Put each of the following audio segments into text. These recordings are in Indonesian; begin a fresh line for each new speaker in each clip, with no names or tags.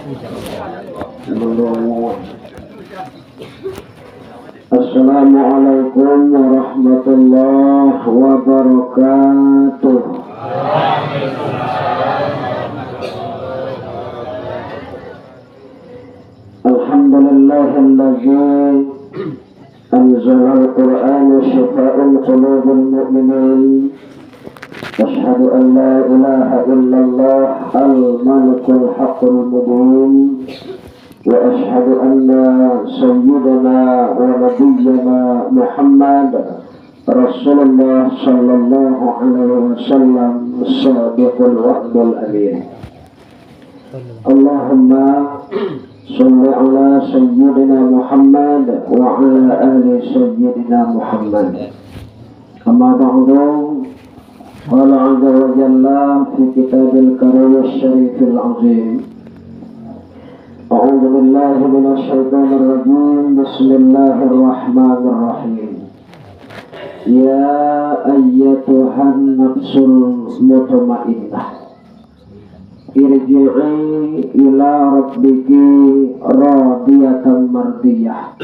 Assalamualaikum warahmatullahi wabarakatuh. Alhamdulillahilladzi anzala al-Qur'ana shifaa'an qulubil mu'minin. Asyhadu an la ilaha illallah al-malikul haqqul mubin. Wa asyhadu anna sayyidana wa nabiyyana Muhammad Rasulullah sallallahu alaihi wasallam as-sadiqul wa'dul amin. Allahumma shalli ala sayyidina Muhammad wa ala ali sayyidina Muhammad. Amma ba'du, qala 'azza wa jalla fi kitabil karim asy-syarifil 'azim. A'udzu billahi minasyaitonir rajim. Bismillahirrahmanirrahim. Ya ayyatuhan nafsul mutmainnah, irji'i ila rabbiki radiyatan mardiyah,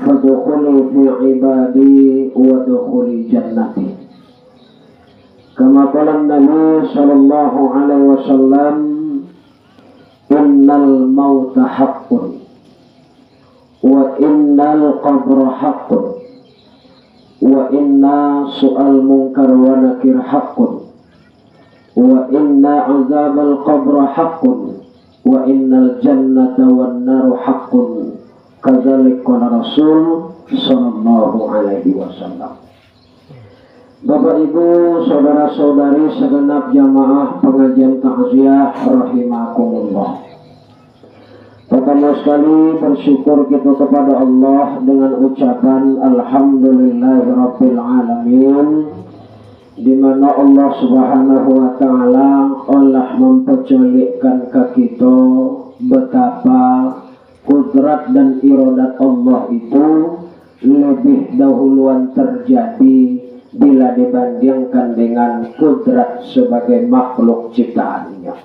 fadkhuli fi ibadi wadkhuli jannati. Kama qala Nabi sallallahu alaihi wasallam, innal mauta haqqun wa innal qabra haqqun wa inna su'al munkar wa nakir haqqun wa inna azabal qabra haqqun wa innal jannata wan naru haqqun. Kadzalik qala Rasul sallallahu alaihi wasallam. Bapak Ibu, saudara-saudari segenap jamaah pengajian takziah rahimakumullah. Pertama sekali bersyukur kita kepada Allah dengan ucapan alhamdulillahirabbil alamin, di mana Allah Subhanahu wa taala Allah mempercolekkan ke kita betapa kudrat dan iradat Allah itu lebih dahuluan terjadi bila dibandingkan dengan kudrat sebagai makhluk ciptaannya.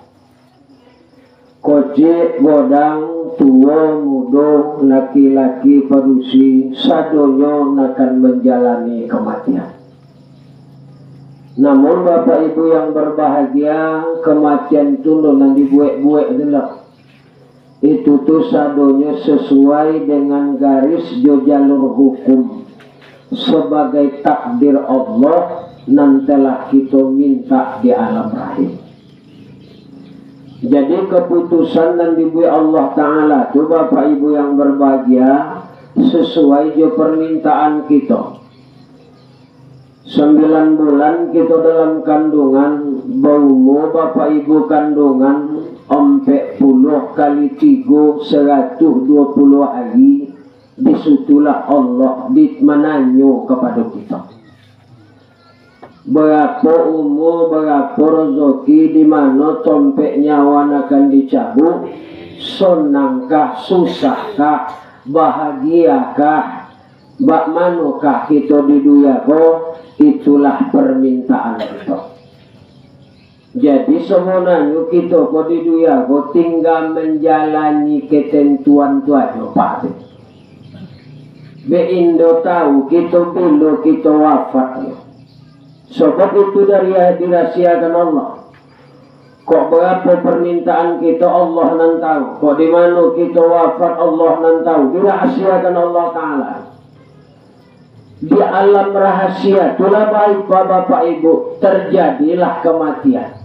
Kocik, godang, tua, muda, laki-laki, padusi, sadonyo akan menjalani kematian. Namun Bapak Ibu yang berbahagia, kematian itu non dibuek-buek dulu. Itu tuh sadonyo sesuai dengan garis jo jalur hukum. Sebagai takdir Allah, nantilah kita minta di alam rahim. Jadi keputusan dan dibuat Allah Ta'ala itu Bapak Ibu yang berbahagia sesuai jo permintaan kita. 9 bulan kita dalam kandungan, baumu Bapak Ibu kandungan 40 kali 3 120 hari. Disitulah Allah menanyo kepada kita. Berapa umur, berapa rezeki, di mana tompek nyawa akan dicabut, senangkah, susahkah, bahagiakah, bak manukah kita di dunia ko, itulah permintaan kita. Jadi sebenarnya kita ko di dunia ko tinggal menjalani ketentuan tu aja Pak. Beindo tahu kita bila kita wafat. Sebab itu dari dirahasiakan Allah. Kok berapa permintaan kita Allah nan tahu. Kok di mana kita wafat Allah nan tahu. Dirahasiakan Allah Ta'ala. Di alam rahasia itulah baik Bapak Ibu terjadilah kematian.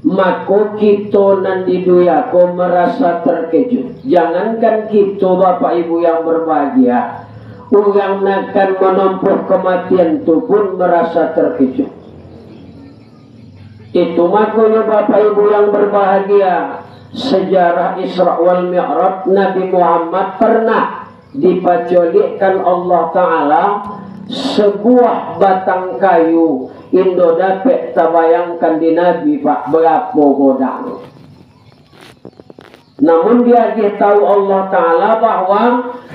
Maka kita nan di dunia ko merasa terkejut. Jangankan kita Bapak Ibu yang berbahagia, orang akan menempuh kematian itu pun merasa terkejut. Itu makanya Bapak Ibu yang berbahagia, sejarah Isra wal Mi'raj Nabi Muhammad pernah dipacolikkan Allah Ta'ala sebuah batang kayu. Indo dapat tabayangkan di Nabi Pak berapa godang. Namun dia tahu Allah Ta'ala bahwa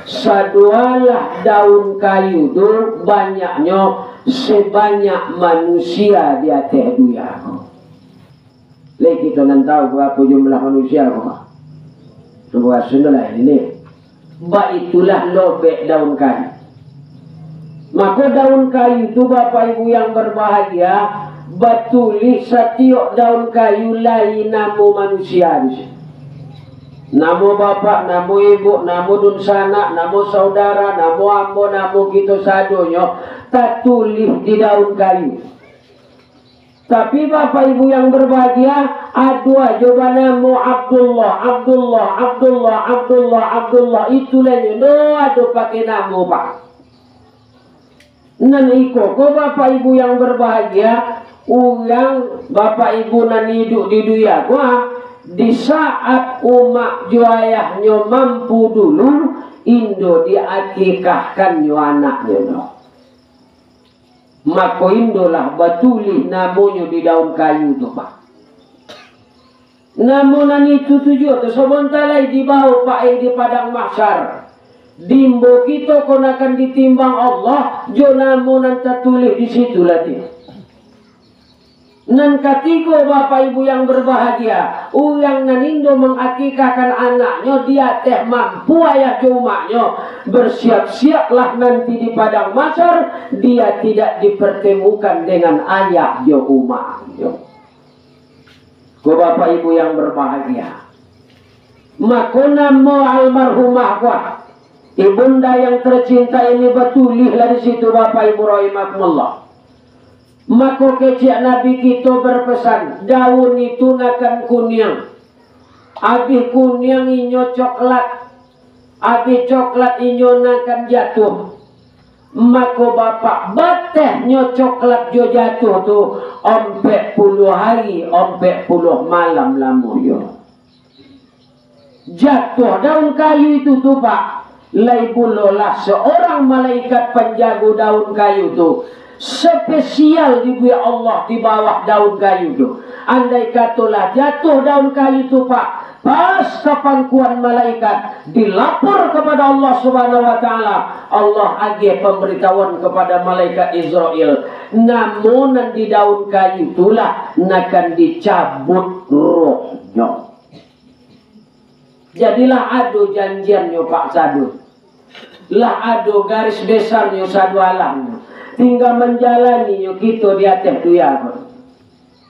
sadualah daun kayu itu banyaknya sebanyak manusia di atas dunia. ini kita nan tahu berapa jumlah manusia kok. Sebuah sunlah ini. Ba itulah lobek daun kayu. Maka daun kayu itu Bapak Ibu yang berbahagia, batuli setiap daun kayu lain nama manusia di sini. Nama bapak, nama ibu, nama dunsana, nama saudara, nama ambo, nama kita sadonyo tak tulis di daun kayu. Tapi Bapak Ibu yang berbahagia, ada coba nama Abdullah, Abdullah, Abdullah, Abdullah, Abdullah, itulah no ada pakai nama Pak. Nan iko ko Bapak Ibu yang berbahagia, orang Bapak Ibu nan hidup di dunia gua. Di saat umat juayahnya mampu dulu, Indo diakikahkan nyo anaknya no. Maka Indolah batuli namanya di daun kayu tu Pak. Namunan itu tujuh tu sementara di bawah Pak di padang mahsyar. Dimbo kita konakan ditimbang Allah, jo namunan tertulis di situ lagi. Nan ketiga Bapak Ibu yang berbahagia, yang nanindo mengakikahkan anaknya, dia teh mampu ayah umatnya, bersiap-siaplah nanti di padang mahsyar, dia tidak dipertemukan dengan ayah umatnya. Bapak Ibu yang berbahagia, maka nama almarhumah gua, ibunda yang tercinta ini betulihlah di situ Bapak Ibu rahimakumullah. Maka kecik Nabi kita berpesan, daun itu nakan kuning, habis kuning inyo coklat, habis coklat inyo nakan jatuh. Maka bapak batehnya coklat jo jatuh tu 40 hari 40 malam lamuyo. Jatuh daun kayu itu tu Pak, laibulolah seorang malaikat penjaga daun kayu tu. Spesial dibuat Allah di bawah daun kayu itu. Andai katalah jatuh daun kayu itu Pak, pas kepangkuan malaikat dilapor kepada Allah Subhanahu Wa Taala, Allah agih pemberitahuan kepada malaikat Israel. Namun di daun kayu itulah akan dicabut rohnya. Jadilah ado janjiannya Pak Sadu, lah ado garis besarnya sadu alamnya. Tinggal menjalani kita di atas dunia.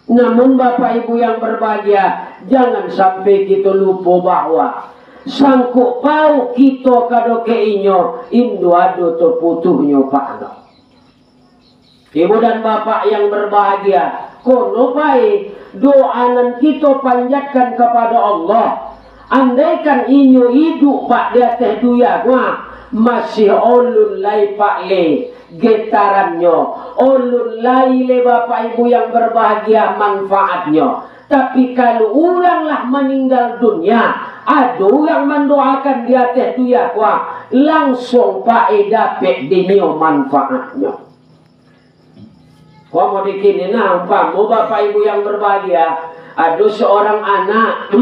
Namun Bapak Ibu yang berbahagia, jangan sampai kita lupa bahwa sangkuk pauk kita kado keinyo Indo ado terputuhnya Pak. Ibu dan Bapak yang berbahagia, kono pai doanan kita panjatkan kepada Allah. Andaikan inyo hidup Pak di atas dunia, masih olun lai Pak le getarannya, olun lai le Bapak Ibu yang berbahagia manfaatnya. Tapi kalau oranglah meninggal dunia, ada orang mendoakan di atas dunia, langsung Pak dapat dinyo manfaatnya. Kau mau dikini nampak, Bapak Ibu yang berbahagia, ada seorang anak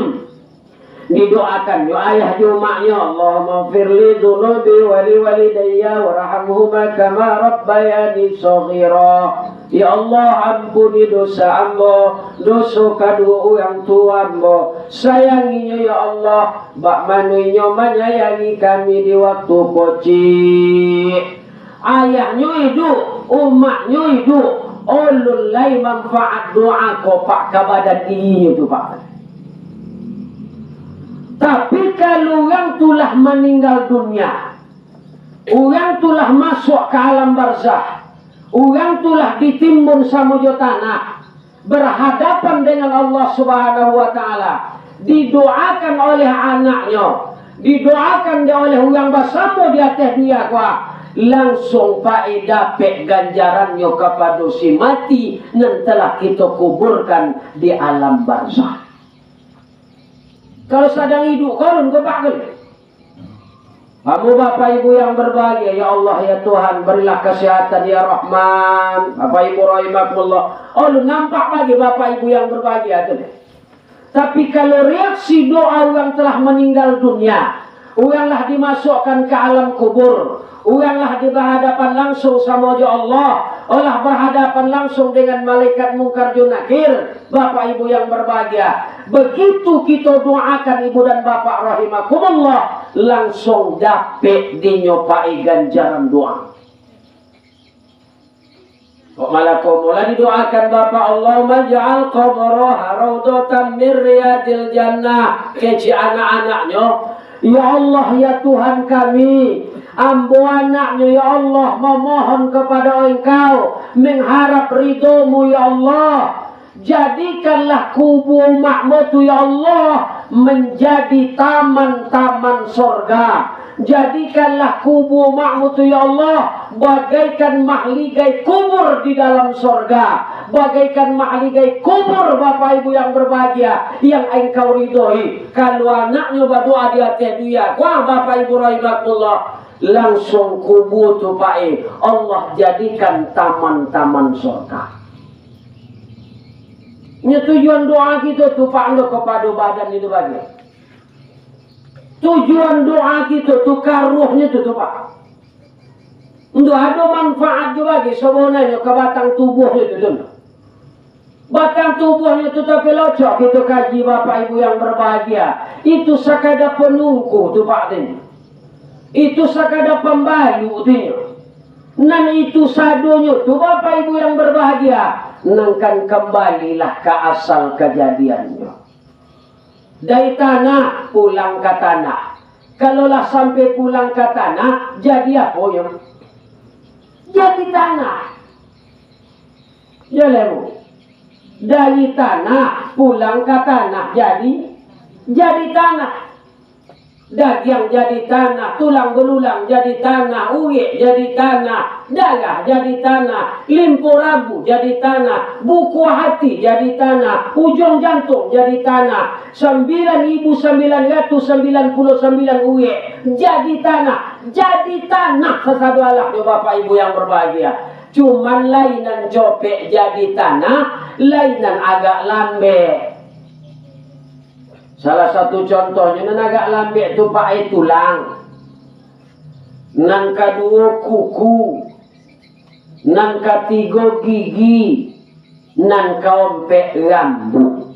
didoakan yo ayah umaknya, Allahumma firli dzunubi wali walidayya warhamhuma kama rabbayani shaghira. Ya Allah, ampuni dosa hamba, dosa kedua orang tua hamba. Sayanginya ya Allah, bak manunya menyayangi kami di waktu kecil. Ayahnya hidup, umaknya hidup, ulul lai manfaat doa ko Pak kebadan ini tu Pak. Tapi kalau orang telah meninggal dunia, orang telah masuk ke alam barzah, orang telah ditimbun samudra tanah, berhadapan dengan Allah Subhanahu Wa Taala, didoakan oleh anaknya, didoakan oleh orang bersama di atas dia, langsung Pak dapat ganjarannya kepada si mati yang telah kita kuburkan di alam barzah. Kalau sedang hidup, korun ke Pak Gel. Kamu Bapak Ibu yang berbahagia, ya Allah ya Tuhan, berilah kesehatan ya Rahman. Bapak Ibu rahimakumullah. Oh, lu nampak lagi Bapak Ibu yang berbahagia tu. Tapi kalau reaksi doa orang telah meninggal dunia, oranglah dimasukkan ke alam kubur, oranglah di berhadapan langsung sama Allah, olah berhadapan langsung dengan malaikat mungkar dan nakir. Bapak ibu yang berbahagia, begitu kita doakan ibu dan bapak rahimakumullah, langsung dapat dinyopai ganjaran doa. Kok malah kau mulai didoakan bapak, Allahumma ja'al qabraha raudatan min riyadil jannah. Keci anak-anaknya, ya Allah ya Tuhan kami, ambo anaknya ya Allah memohon kepada Engkau, mengharap ridhomu ya Allah. Jadikanlah kubur makmu ya Allah menjadi taman-taman surga. Jadikanlah kubur makmu ya Allah bagaikan mahligai kubur di dalam surga, bagaikan mahligai kubur bapak ibu yang berbahagia yang Engkau ridhoi. Kalau anaknya berdoa di atas dia, wah bapak ibu rahimakumullah, langsung kubur tu Pak Allah jadikan taman-taman surga. Ini tujuan doa kita tu Pak Ando kepada badan itu bagi. Tujuan doa kita tu karuhnya tu Pak. Untuk ada manfaat juga bagi sebenarnya ke batang tubuhnya tu tu. Batang tubuhnya tu tapi locok kita kaji bapak ibu yang berbahagia. Itu sekadar penungku tu Pak ini. Itu sekadar pembalu tu. Nan itu sadonya tu bapak ibu yang berbahagia. Nangkan kembalilah ke asal kejadiannya. Dari tanah pulang ke tanah. Kalaulah sampai pulang ke tanah, jadi apa ya? Jadi tanah. Jalemu. Dari tanah pulang ke tanah, jadi tanah. Daging jadi tanah, tulang belulang jadi tanah, uye jadi tanah, darah jadi tanah, limpu rabu jadi tanah, buku hati jadi tanah, ujung jantung jadi tanah, 9.999 uye jadi tanah sesadu Allah ya bapak ibu yang berbahagia. Cuman lainan copek jadi tanah, lainan agak lambe. Salah satu contohnya nan agak lambek tu Pak tulang. Nan kedua kuku. Nan ketiga gigi. Nan keempat rambut.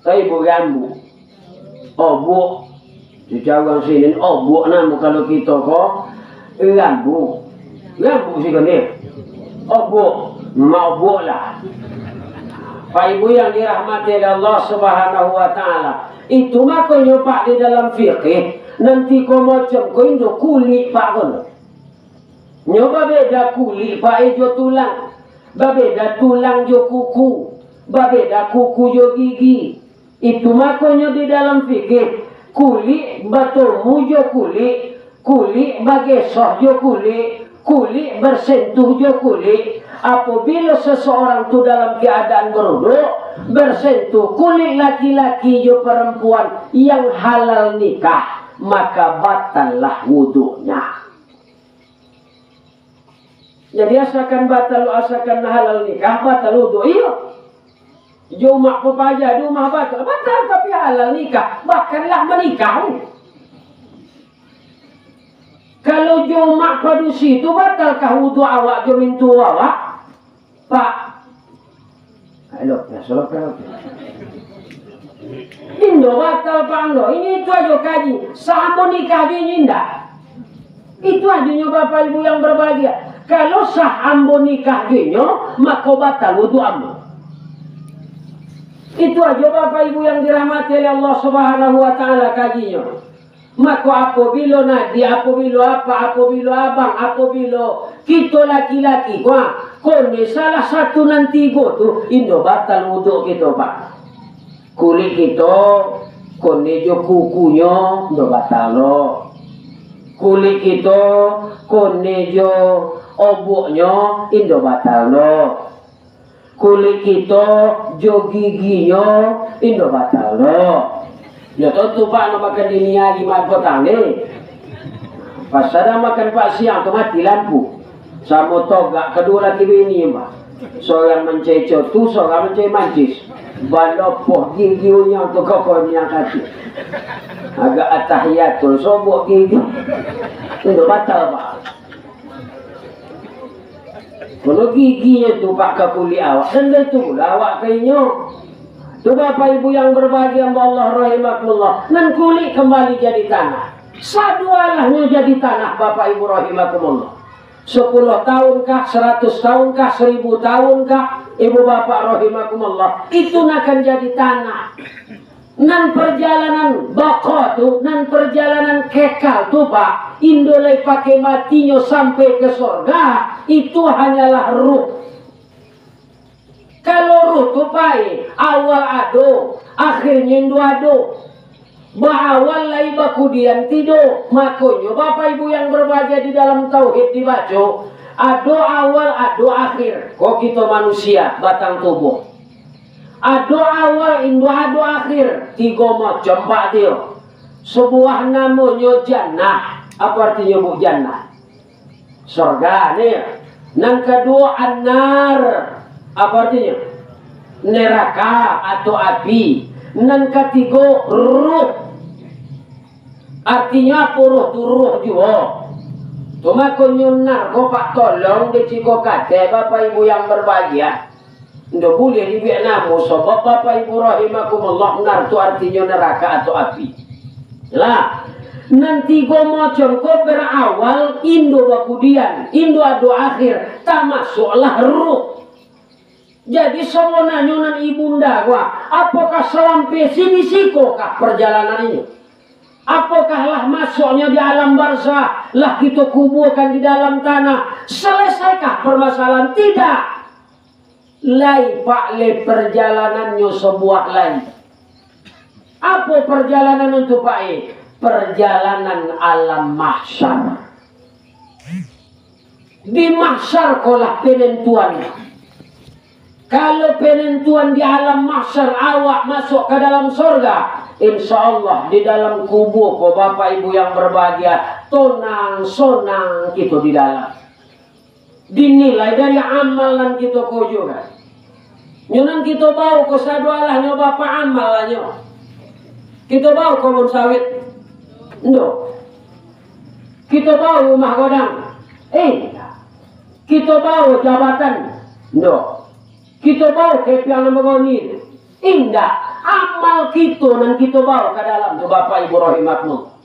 Ibu rambut. Obok. Secara sini obok nama kalau kita kok rambut. Rambut sih kan ni. Obok. Mabuk lah. Pak ibu yang dirahmati oleh Allah Subhanahu wa taala, itu makanya Pak di dalam fikih nanti kau macam kau indo kulit Pak kon. Nyoba beda kulit Pak ijo tulang, beda tulang jo kuku, beda kuku jo gigi. Itu makanya di dalam fikih kulit bertemu jo kulit bagesoh jo kulit bersentuh jo kulit. Apabila seseorang itu dalam keadaan berwudu bersentuh kulit laki-laki jo perempuan yang halal nikah, maka batallah wudunya. Jadi asalkan asalkan halal nikah batal wudu. Iya. Jo mak pepaja di rumah batal tapi halal nikah bakallah menikah. Kalau jomak pada situ batalkah wudu awak jo mintu awak? Pak. Halo, ya salam. Indo batal Pak Ando. Ini itu aja kaji. Sah nikah ini indah. Itu aja bapak ibu yang berbahagia. Kalau sah ambo nikah dinyo, maka batal wudu ambo. Itu aja bapak ibu yang dirahmati oleh Allah Subhanahu wa taala kajinya. Maka apabila nadi, apabila apa, apabila abang, apabila kita laki-laki, wah, kone salah satu nanti go tu, indo batal wudu kita Pak. Kulit kita, kone jo kukunya, indo batal lo. Kulit kita, kone jo oboknya, indo batal lo. Kulit kita, jo giginya, indo batal lo. Ya tentu Pak nak makan di niagi mat petang ni. Pas ada makan Pak siang tu mati lampu. Sama togak kedua lagi bini Pak. Seorang mencecot tu, seorang mencecot mancis. Balopoh giginya tu kokonya kaki. Agak atahiyatul sobok gigi. Itu batal Pak. Kalau giginya tu pak ke kulit awak, dan itu pula awak kayaknya. Tu Bapak Ibu yang berbahagia Allah rahimakumullah, nan kulit kembali jadi tanah. Sadualahnya jadi tanah Bapak Ibu rahimakumullah. 10 tahunkah, 100 tahunkah, 1000 tahunkah, Ibu Bapak rahimakumullah, itu akan jadi tanah. Nan perjalanan bako tu, nan perjalanan kekal tu Pak, indolai pakai matinya sampai ke surga, itu hanyalah ruh. Kalau ruh tu Pak, awal ado, akhirnya indu ado. Bahawal lai bakudian tido. Makanya Bapak Ibu yang berbahagia di dalam tauhid dibaca, ado awal, ado akhir. Kok kita manusia, batang tubuh. Ado awal, indo ado akhir. 3 macam Pak dia. Sebuah namanya jannah. Apa artinya bu jannah? Surga nih. Yang kedua an-nar. Apa artinya? Neraka atau api. Yang ketiga ruh. Artinya apa ruh? Tu ruh juga. Cuma kunyunar kau Pak tolong diciko kate Bapak Ibu yang berbahagia. Nggak boleh di Vietnam, sebab Bapak Ibu rahimakumullah, nar itu artinya neraka atau api. Lah, nanti go macam ko berawal indo bakudian, indo ado akhir, tak masuklah ruh. Jadi semua nanyunan ibunda gua, apakah sampai sini sikokah perjalanan ini? Apakah lah masuknya di alam barzah, lah kita kuburkan di dalam tanah, selesaikah permasalahan? Tidak. Lai Pak le perjalanannya sebuah lain. Apa perjalanan untuk Pak E? Perjalanan alam mahsyar. Di mahsyar kolah penentuannya. Kalau penentuan di alam mahsyar awak masuk ke dalam surga, insya Allah di dalam kubur kau Bapak Ibu yang berbahagia, tonang sonang kita di dalam. Dinilai dari amalan kita kau juga. Nyunan kita bau ke sadualahnya Bapak amalannya. Kita bau kebun sawit. No. Kita bau rumah godang. Kita bau jabatan. No. Kita bau kepiang mengonir. Indah. Amal kita dan kita bau ke dalam tu Bapak Ibu rahimakumullah.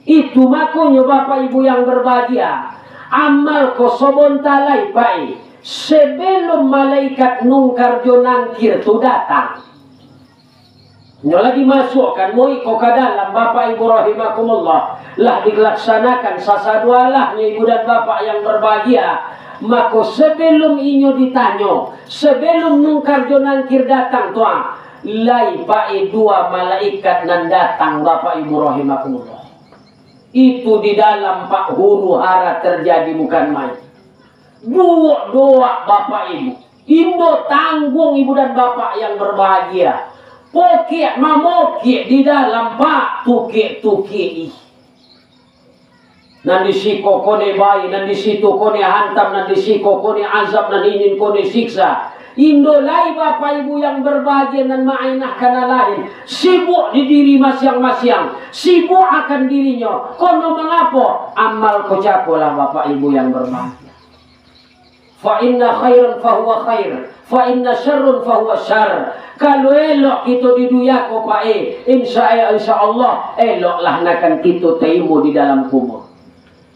Itu makanya Bapak Ibu yang berbahagia. Amal ko sobontalai Pak. Sebelum malaikat nungkar jonangkir itu datang, nyola dimasukkan moi ko ke dalam Bapak Ibu rahimakumullah, lah dilaksanakan sasadualahnya Ibu dan Bapak yang berbahagia. Maka sebelum inyo ditanya, sebelum nungkar jonangkir datang tuan, lai Pak 2 malaikat nan datang Bapak Ibu rahimakumullah. Itu di dalam Pak huru hara terjadi bukan main. Doa Bapak Ibu, Indo tanggung Ibu dan Bapak yang berbahagia. Pokek mamokek di dalam Pak tukek. Nan disiko kone bayi, nan disitu kone hantam, nan disiko kone azab, nan ingin kone siksa. Indo lai Bapak Ibu yang berbahagia dan ma'inah kana lain. Sibuk di diri masing-masing. Sibuk akan dirinya. Kono mengapa? Amal kocakolah Bapak Ibu yang berbahagia. Fa inna khairan fahuwa khair, fa inna syarrun fahuwa syarr. Kalau elok kita di dunia ko Pak insya Allah eloklah nakan kita taimu di dalam kubur.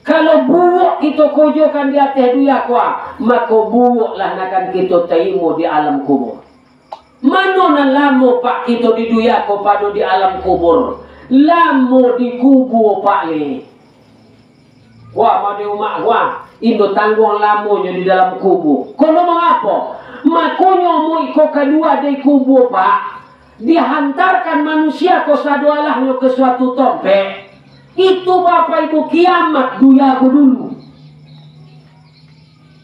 Kalau buruk kita kojokan di atas dunia ko, maka buruklah nakan kita taimu di alam kubur. Mana nan lamo Pak kita di dunia ko padu di alam kubur. Lamo di kubur Pak le. Wah, mau di rumah wah, Indo tanggung lamunya di dalam kubur. Kalau mengapa? Makanya mau iko kedua dari kubur Pak, dihantarkan manusia ko sadualahnya ke suatu tempat. Itu Bapak Ibu kiamat duyaku dulu.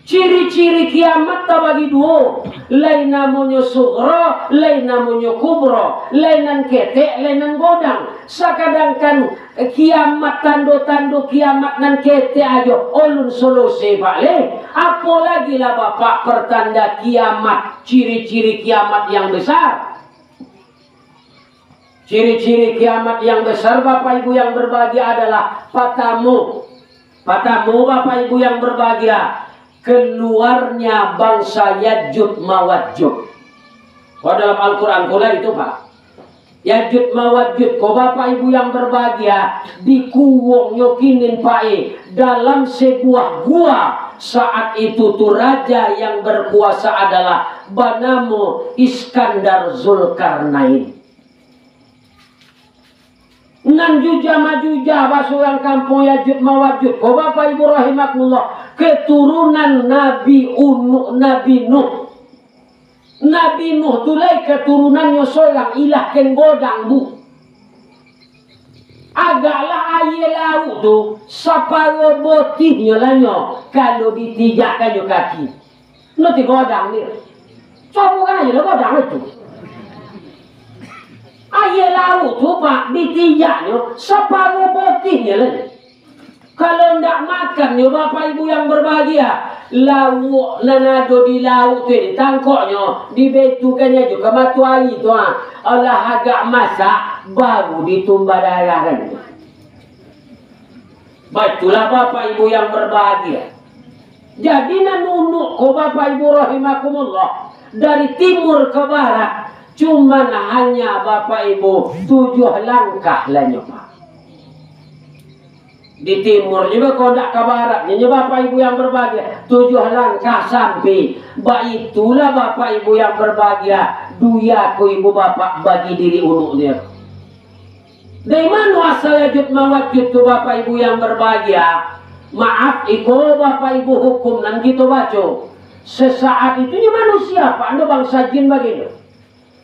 Ciri-ciri kiamat tak bagi dua. Lain namanya sughra, lain namanya kubra. Lainan ketek, lainan godang. Sakadangkan kiamat tando-tando kiamat nan ketek aja olun solusi balik. Apalagi lah Bapak pertanda kiamat, ciri-ciri kiamat yang besar. Ciri-ciri kiamat yang besar Bapak Ibu yang berbahagia adalah patamu. Patamu Bapak Ibu yang berbahagia. keluarnya bangsa Ya'juj Ma'juj. Kalau dalam Al-Quran pula itu Pak, Ya'juj Ma'juj, kau bapak ibu yang berbahagia, dikuwong yokinin Pak dalam sebuah gua. Saat itu tuh raja yang berkuasa adalah bernama Iskandar Zulkarnain. Nan juja majuja basuhan kampung Ya'juj Ma'juj. Kau bapak ibu rahimakumullah, keturunan Nabi Nuh. Nabi Nuh tulai keturunannya seorang ilah ken godang bu. Agaklah air laut tu separuh botihnya lanyo kalau ditijakkannya kaki. Nanti godang ni. Coba kan aja lo godang itu. Air laut tu Pak ditijaknya separuh botihnya lanyo. Kalau ndak makan yo bapak ibu yang berbahagia, lauk nanado di laut tu ditangkoknya, dibetukannya juga matu air tu Allah agak masak baru ditumbah darah kan. Betulah bapak ibu yang berbahagia. Jadi nanunuk ko bapak ibu rahimakumullah dari timur ke barat cuman hanya bapak ibu 7 langkah lah nyoba. Di timur juga kau tak ke baratnya bapak ibu yang berbahagia 7 langkah sampai. Itulah bapak ibu yang berbahagia duya ku ibu bapak bagi diri unuk dia. Dari mana asal Ya'juj Ma'juj itu bapak ibu yang berbahagia? Maaf iko bapak ibu hukum dan kita baca. Sesaat itunya manusia Pak, anda bangsa jin bagian.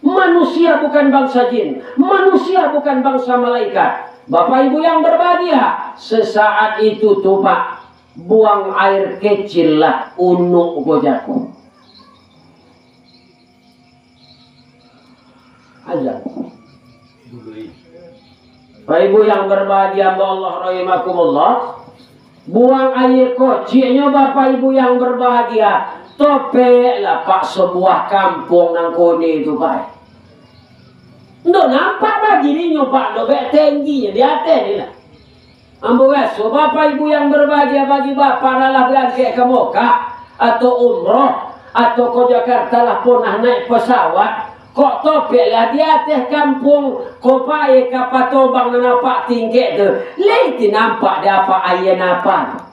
Manusia bukan bangsa jin, manusia bukan bangsa malaikat. Bapak ibu yang berbahagia, sesaat itu tuh Pak, buang air kecil lah unuk gojaku. Azan. Bapak ibu yang berbahagia, Allah rahimakumullah, buang air kecilnya bapak ibu yang berbahagia, topek lah Pak sebuah kampung nang kone itu Pak. Nggak nampak bagi ni nyoba dobek tingginya di atas ni lah. Ambo so bapak ibu yang berbahagia bagi bapak adalah berangkat ke Mekah atau umroh atau ke Jakarta lah pernah naik pesawat. Kok topek lah di atas kampung kau pakai kapal tobang dan nampak tinggi tu. Leiti nampak dia apa ayah apa.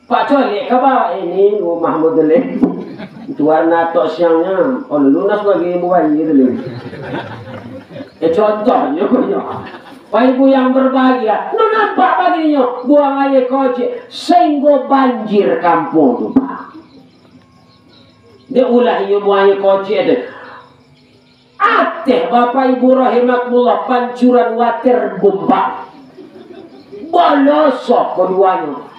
Pak Colek ke bawah ini rumah modelnya. Tuan nato siangnya, kalau lunas bagi ibu bayi itu. Contohnya punya. Pak ibu yang berbahagia, no nampak baginya buang air kocek sehingga banjir kampung tu Pak. Dia ulahnya buang air kocek itu. Ateh bapak ibu rahimakumullah pancuran water bomba. Bolosok keduanya.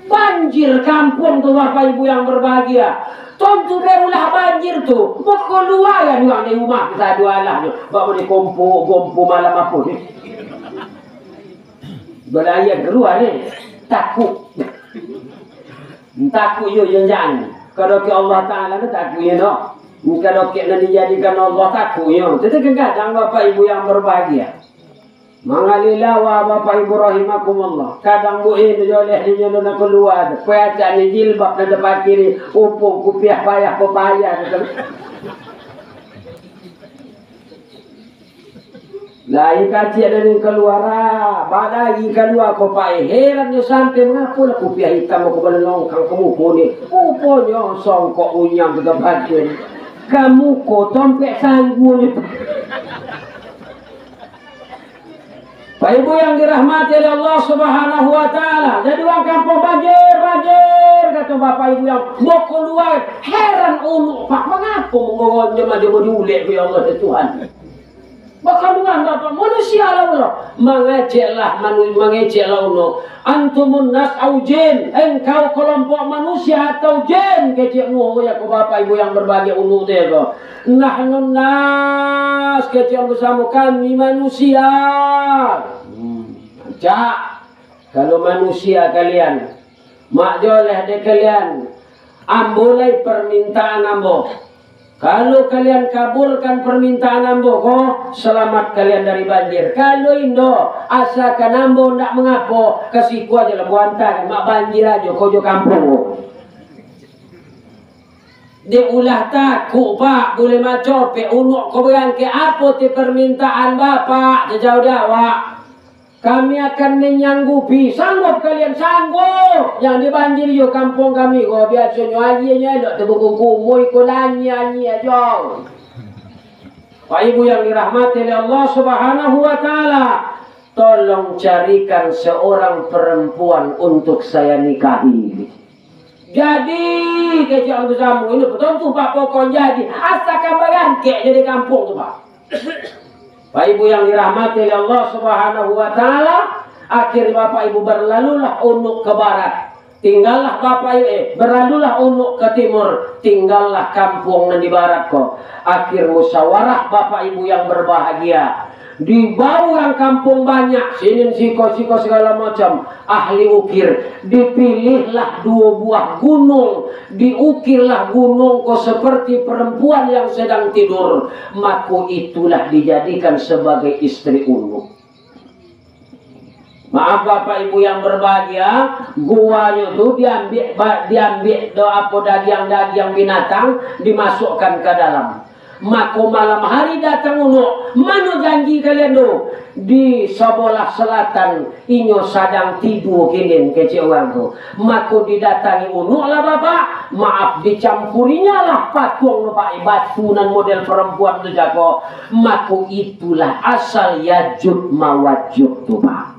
Banjir kampung tu bapak ibu yang berbahagia. Tentu berulah banjir tu. Mau keluar kan uang di rumah kita dua lah. Bapak boleh gompo malam apa ni. Berlayar keluar ni. Takut. Takut yo jangan. Kalau ke Allah Ta'ala tu takut yo no. Kalau ke nak dijadikan Allah takut yo. Tetapi kadang bapak ibu yang berbahagia. Mangalilawa bapak ibu rahimakumullah. Kadang buih oleh dia nak keluar. Kuaca ni jilbab na depan kiri, upung kupiah payah pepaya. Lain kaji ada ni keluar, badai keluar kopai. Herannya sampai mengapa lah kupiah hitam aku berlongkang kamu ni. Upungnya songkok unyam ke depan kiri. Kamu ko tompek sanggunya. Pak ibu yang dirahmati oleh Allah Subhanahu wa taala. Jadi orang kampung banjir kata bapak ibu yang mau keluar heran Pak mengapa mengonnya maju diulek ya Allah Tuhan. Bakal bapak manusia lah Allah. Mengeceklah Allah. Antumun nas au jin. Engkau kelompok manusia atau jin. Kecekmu ya ke bapak ibu yang berbahagia ulu dia ko. Nahnun nas kecek bersama kami manusia. Cak. Kalau manusia kalian mak joleh de kalian ambulai permintaan ambo Kalau kalian kabulkan permintaan ambo ko, selamat kalian dari banjir. Kalau indo asalkan ambo ndak mengapo, kasih ku aja lah buantan, mak banjir aja kojo kampung. Dia ulah takut pak, boleh macam pe unuk ko berangke apa ti permintaan bapak jauh dakwah. Kami akan menyanggupi, sanggup kalian sanggup. Yang dibanjir yo kampung kami, kau biasanya aja dok tebuku kumui kulanya aja. Pak Ibu yang dirahmati oleh Allah Subhanahu Wa Taala, tolong carikan seorang perempuan untuk saya nikahi. Jadi kecil bersama ini betul tuh pak pokok jadi asalkan berangke jadi kampung tuh pak. Pak Ibu yang dirahmati oleh Allah Subhanahu Wa Taala, akhir Bapak Ibu berlalulah unuk ke barat, tinggallah Bapak Ibu berlalulah unuk ke timur, tinggallah kampung di barat kok. Akhir musyawarah Bapak Ibu yang berbahagia, di bawah kampung banyak, sinin siko segala macam ahli ukir, dipilihlah 2 buah gunung, diukirlah gunung kok seperti perempuan yang sedang tidur, maka itulah dijadikan sebagai istri unuk. Maaf Bapak Ibu yang berbahagia, guanya itu diambil doa daging binatang dimasukkan ke dalam. Maka malam hari datang unuk, mana janji kalian tu? Di sebelah selatan inyo sedang tidur kinin kecil orang tu. Maka didatangi unuk lah bapak, maaf dicampurinya lah patung pak batu dan model perempuan tu jago. Maka itulah asal Yajud Mawajud tu pak.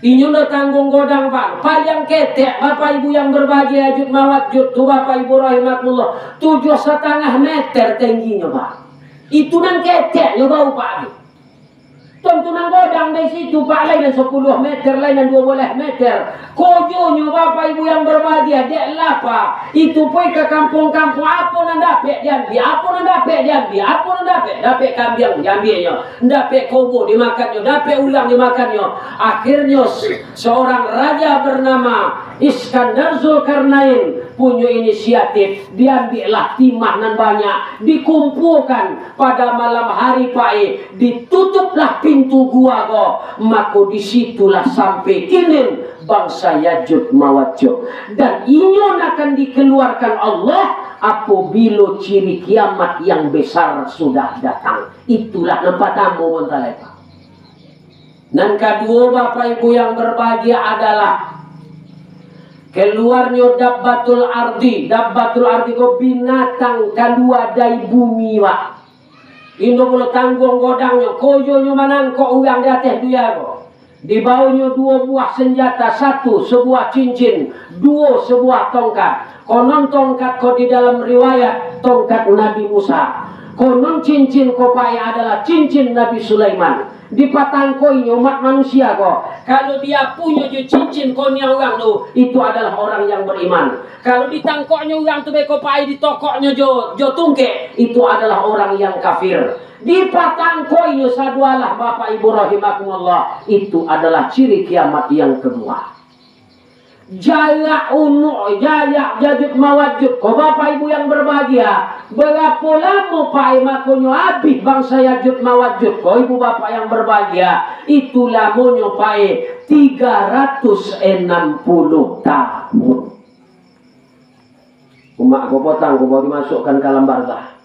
Inyo dah tanggung godang pak, paling ketek Bapak Ibu yang berbahagia Yajud Mawajud tu Bapak Ibu rahimakumullah 7,5 meter tingginya pak. Itu nang ketek yo bau pak. Tentu nang godang dari situ pak lain 10 meter lain 12 meter. Kojonya Bapak Ibu yang berbahagia dek lapa. Itu pun ke kampung-kampung apa nang dapet diambil, apa nang dapet diambil, apa nang dapet kambing diambilnya, dapet kobo dimakannya, dapet ulang dimakannya. Akhirnya seorang raja bernama Iskandar Zulkarnain punya inisiatif, diambillah timah nan banyak, dikumpulkan pada malam hari pak, ditutuplah pintu gua go, maka disitulah sampai kini bangsa Yajud Mawajud, dan ini akan dikeluarkan Allah apabila ciri kiamat yang besar sudah datang. Itulah nampak tamu mentalepa. Dan kedua Bapak Ibu yang berbahagia adalah keluarnya Dabbatul Ardi. Dabbatul Ardi ko binatang keluar dari bumi pak. Indo boleh tanggung godangnya, kojonya manangko uang di atas dia ko. Di bawahnya 2 buah senjata, 1 sebuah cincin, 2 sebuah tongkat. Konon tongkat ko di dalam riwayat tongkat Nabi Musa. Konon cincin ko pai adalah cincin Nabi Sulaiman. Di patangkoinya umat manusia kok. Kalau dia punya cincin konya orang tu, itu adalah orang yang beriman. Kalau di tangkoknya orang tu beko pai di tokoknya jo tungke, itu adalah orang yang kafir. Di patangkoinya sadualah Bapak Ibu rahimakumullah, itu adalah ciri kiamat yang kedua. Jaya unuk, jaya Yajud Mawajud. Kau Bapak Ibu yang berbahagia, berapa lama Pak makonyo habis bangsa Yajud Mawajud? Kau Ibu Bapak yang berbahagia, itu lamanya Pak 360 tahun. Umak kau potang, kau baru dimasukkan ke alam barzah.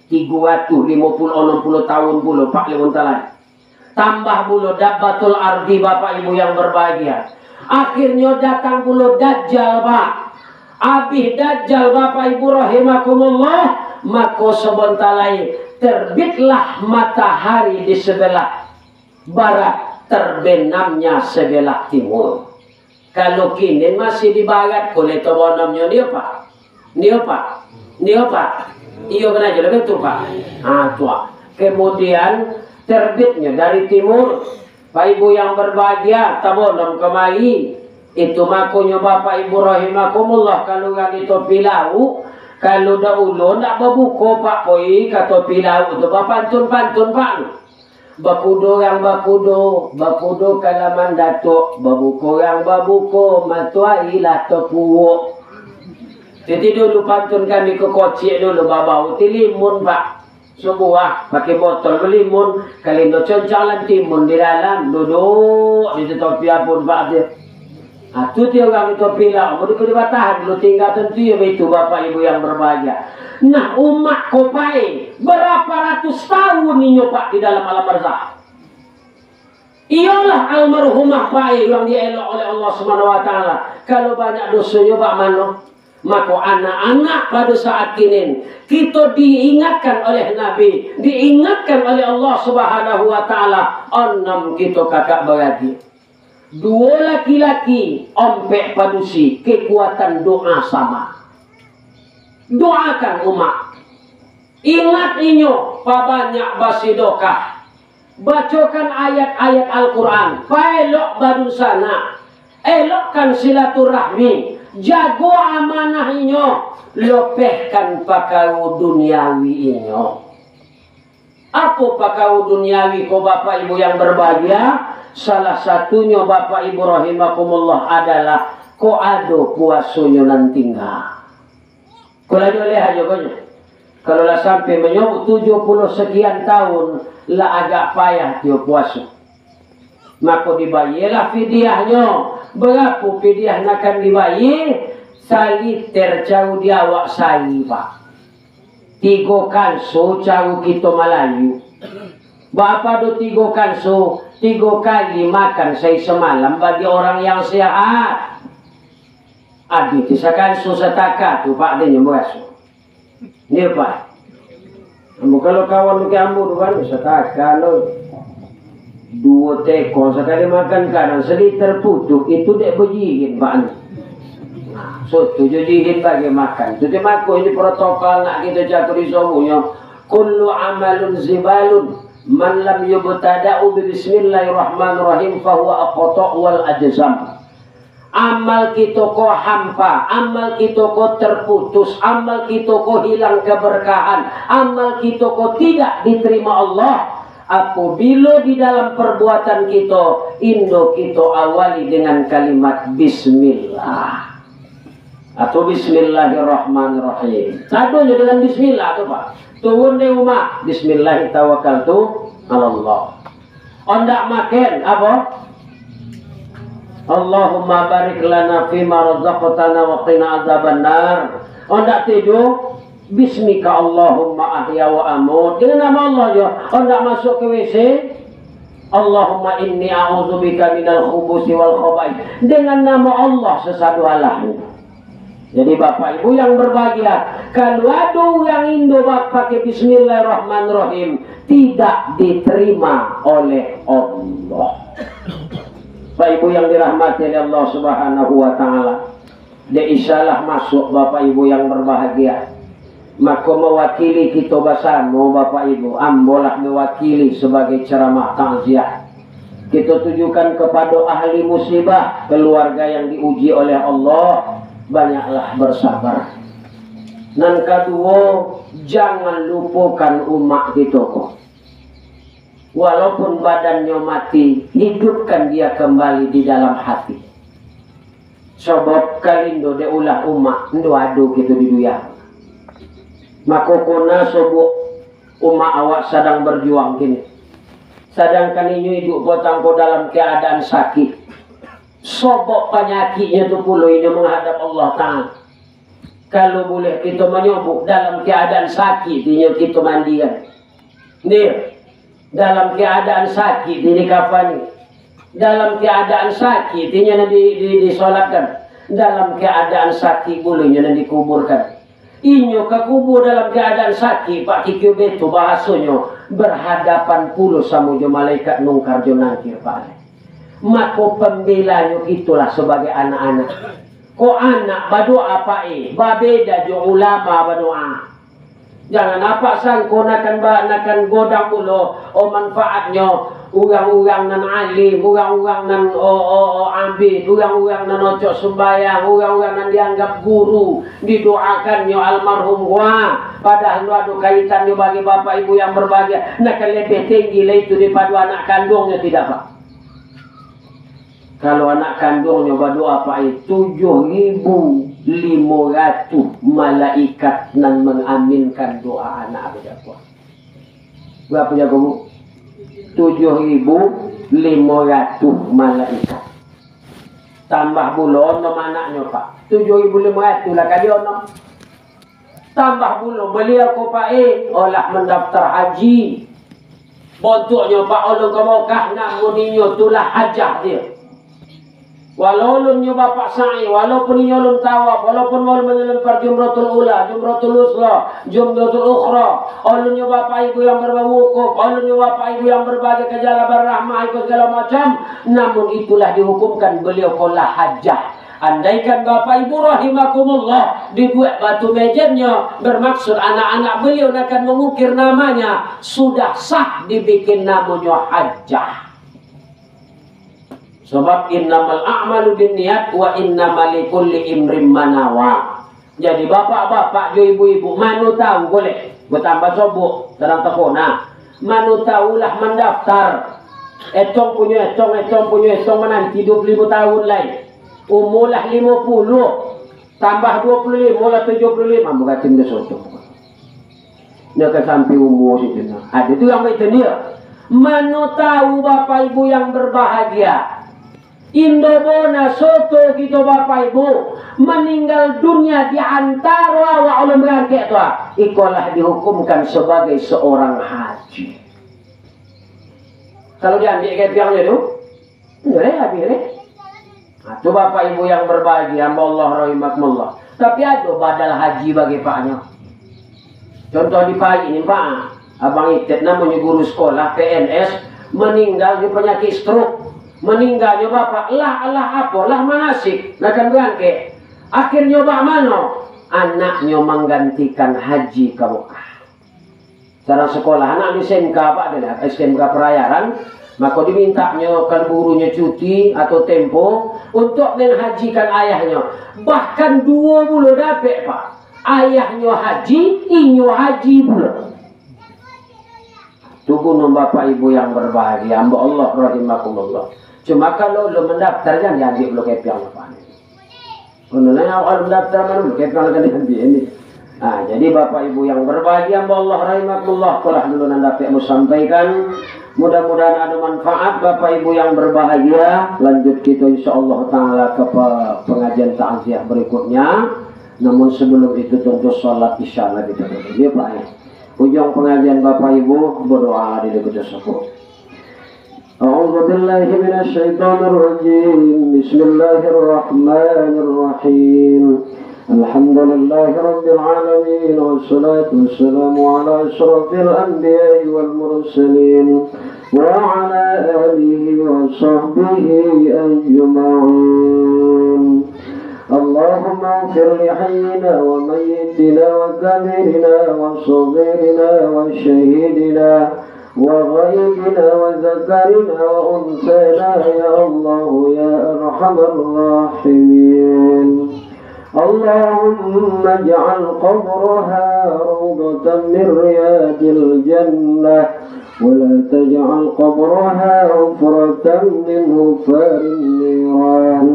350-60 tahun puluh Pak Lemontalan. Tambah bulu Dabbatul Ardi Bapak Ibu yang berbahagia. Akhirnya datang puluh Dajjal pak. Abih Dajjal Bapak Ibu rahimakumullah, maka sebentar lagi terbitlah matahari di sebelah barat, terbenamnya sebelah timur. Kalau kini masih di barat, boleh tahu namanya dia pak, dia pak, dia pak. Iyo kena aja lebih tuh pak. Tua. Kemudian terbitnya dari timur. Pak Ibu yang berbahagia, tabonam kemari. Itu makunya Bapak Ibu rahimakumullah. Kalau kan itu pilau, kalau dahulu nak berbuka pak poi kata pilau itu pantun pak. Bakudo yang bakudo kalaman datuk. Babuko yang babuko matua ilah tepuo. Jadi dulu pantun kami ke kocik dulu babau tilimun pak sebuah pakai botol belimun kali no concalan timun di dalam duduk di topi pun pak dia. Itu dia orang itu bilang mau dibatahan lu tinggal tentu ya itu bapak ibu yang berbahagia. Nah umat kopai berapa ratus tahun ini pak di dalam alam barzakh. Ialah almarhumah baik yang dielok oleh Allah Subhanahu wa taala. Kalau banyak dosanya pak mano maka anak-anak pada saat kini kita diingatkan oleh Nabi, diingatkan oleh Allah Subhanahu wa taala, enam kita kakak beradik. Dua laki-laki ompek padusi, kekuatan doa sama. Doakan umat. Ingat inyo banyak basidokah. Bacakan ayat-ayat Al-Quran. Elok baru sana. Elokkan silaturahmi. Jago amanah inyo, lopehkan pakau duniawi inyo. Apa pakau duniawi ko bapak ibu yang berbahagia? Salah satunya bapak ibu rahimakumullah adalah ko ado puasunyo nanti enggak. Kalau ada oleh aja banyak. Kalau lah sampai menyebut 70 sekian tahun lah agak payah dia puasa. Maka dibayarlah fidyahnya. Berapa fidyah akan dibayar? Saliter jauh dia awak sari pak. 3 kanso jauh kita Melayu. Bapa do 3 kanso 3 kali makan saya semalam bagi orang yang sehat. Adik tisakan so setaka tu pak dia nyembuasu. Ni pak. Kamu kalau kawan ke ambu kan setaka lo. 2 teko sekali makan kanan seliter putuk itu dek bejihin pak. So 7 jihin bagi makan. Itu maku ini protokol nak kita jaga di somunya. Kullu amalun zibalun man lam yubtada'u bi bismillahirrahmanirrahim fahuwa aqta' wal ajzam. Amal kita ko hampa, amal kita ko terputus, amal kita ko hilang keberkahan, amal kita ko tidak diterima Allah apabila di dalam perbuatan kita indo kita awali dengan kalimat bismillah atau bismillahirrahmanirrahim. Sadonya dengan bismillah tu pak. Turun di rumah bismillah tawakkaltu Allah. Ondak makan apa? Allahumma barik lana fima razaqtana wa qina azabannar. Ondak tidur bismika Allahumma ahya wa amut. Dengan nama Allah je. Ondak masuk ke WC Allahumma inni a'udzubika minal khubusi wal khaba'ith. Dengan nama Allah sesadu alahmu. Jadi bapak ibu yang berbahagia, kalau ada yang Indo pakai bismillahirrahmanirrahim tidak diterima oleh Allah. Bapak ibu yang dirahmati oleh Allah Subhanahu wa taala, dia isalah masuk bapak ibu yang berbahagia. Maka mewakili kita bersama bapak ibu, ambolah mewakili sebagai ceramah takziah. Kita tujukan kepada ahli musibah, keluarga yang diuji oleh Allah. Banyaklah bersabar. Dan kedua, jangan lupakan umat kita kok. Walaupun badannya mati, hidupkan dia kembali di dalam hati. Sebab kalindo de ulah umat, ndo adu gitu di dunia. Maka kona sebut umat awak sedang berjuang kini. Sedangkan ini hidup potang ko dalam keadaan sakit. Sobok penyakitnya tu puluh ini menghadap Allah Ta'ala. Kalau boleh kita menyobok dalam keadaan sakit ini kita mandikan. Nih, dalam keadaan sakit ini kafani. Dalam keadaan sakit ini disolatkan. Dalam keadaan sakit bolehnya dan dikuburkan. Inyo ke kubur dalam keadaan sakit Pak Kikyo beto bahasanya berhadapan puluh sama malaikat nungkar jonangkir Pak. Maka pembelanya itulah sebagai anak-anak. Ko anak berdoa apa babeda jo ulama berdoa. Jangan apa sangko nakan godang ulo o manfaatnya urang-urang nan alim, urang-urang nan ambil, urang-urang nan ojo sembahyang, urang-urang nan dianggap guru, didoakannya almarhum gua. Padahal lu ada kaitannya bagi bapak ibu yang berbahagia. Nakan lebih tinggi lah itu daripada anak kandungnya tidak Pak. Kalau anak kandungnya berdoa Pak 7.000 500 malaikat nan mengaminkan doa anak berapa? Berapa jago bu? 7.500 malaikat. Tambah bulan nom anaknya pak. 7.500 lah kali ono. Tambah bulan beliau ko pak olah mendaftar haji. Bentuknya pak ulun ke Mekah nak muninya tulah hajah dia. Walaupun nyo bapak sa'i, walaupun nyo ulun tawaf, walaupun ulun melempar jumratul ula, jumratul usra, jumratul ukhra, ulun nyo bapak ibu yang berwukuf, ulun nyo bapak ibu yang berbagi ke jalan berrahmah ikut segala macam, namun itulah dihukumkan beliau kolah hajah. Andaikan bapak ibu rahimakumullah dibuat batu mejennya, bermaksud anak-anak beliau akan mengukir namanya, sudah sah dibikin namanya hajah. Sebab innamal a'malu binniyat wa innamal likulli imrim manawa. Jadi bapak-bapak, ibu-ibu, manu tahu boleh bertambah sobuk dalam tekona. Manu tahulah mendaftar. Etong punya etong menanti 25 tahun lain. Umurlah 50, tambah 25 lah 75, bukan tim desoto. Dia ke sampai umur situ. Ada itu yang itu dia. Manu tahu bapak ibu yang berbahagia. Indobona soto gitu bapak ibu meninggal dunia di antara wa ulum rangkek tua ikolah dihukumkan sebagai seorang haji. Kalau diambil kayak piangnya itu boleh habis itu bapak ibu yang berbahagia Allah rahimakumullah. Tapi ada badal haji bagi paknya. Contoh di pagi ini pak abang Itet namanya guru sekolah PNS meninggal di penyakit stroke. Meninggalnya bapak lah manasik nakan berangke akhirnya bapak mano anaknya menggantikan haji ke Mekah. Cara sekolah anak di SMK pak adalah SMK perayaran, maka dimintanya kan gurunya cuti atau tempo untuk menghajikan ayahnya. Bahkan 2 bulan dapat pak ayahnya haji inyo haji pula. Tunggu bapak ibu yang berbahagia hamba Allah rahimakumullah. Cuma kalau lo mendaftar jangan diambil lo kepiang apa ni. Kalau awal mendaftar mana lo kepiang akan diambil ini. Jadi bapak ibu yang berbahagia, Allah rahimakumullah, telah dulu nanda mau sampaikan. Mudah-mudahan ada manfaat bapak ibu yang berbahagia. Lanjut kita insyaallah taala ke pengajian takziah berikutnya. Namun sebelum itu tentu sholat isya lagi kita dia pak. Ujung pengajian bapak ibu berdoa di dekat tersebut. أعوذ بالله من الشيطان الرجيم بسم الله الرحمن الرحيم الحمد لله رب العالمين والصلاة والسلام على أشرف الأنبياء والمرسلين وعلى آله وصحبه أجمعين اللهم اغفر لحينا وميتنا وكبيرنا وصغيرنا وشهيدنا وغيبنا وذكرنا وأنثانا يا الله يا أرحم الراحمين اللهم اجعل قبرها روضة من رياض الجنة ولا تجعل قبرها حفرة من حفر النيران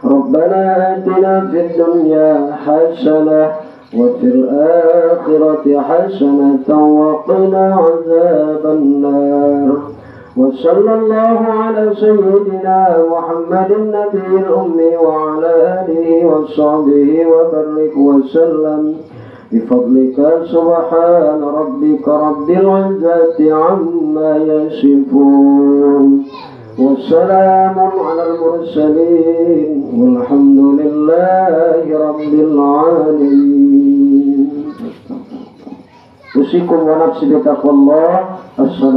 ربنا آتنا في الدنيا حسنة وفي الآخرة حسنة وقنا عذاب النار وصلى الله على سيدنا محمد النبي الأمي وعلى آله وصحبه وبارك وسلم بفضلك سبحان ربك رب العزة عما يصفون والسلام على المرسلين والحمد لله رب العالمين. أوصيكم ونفسي بتقوى الله. السلام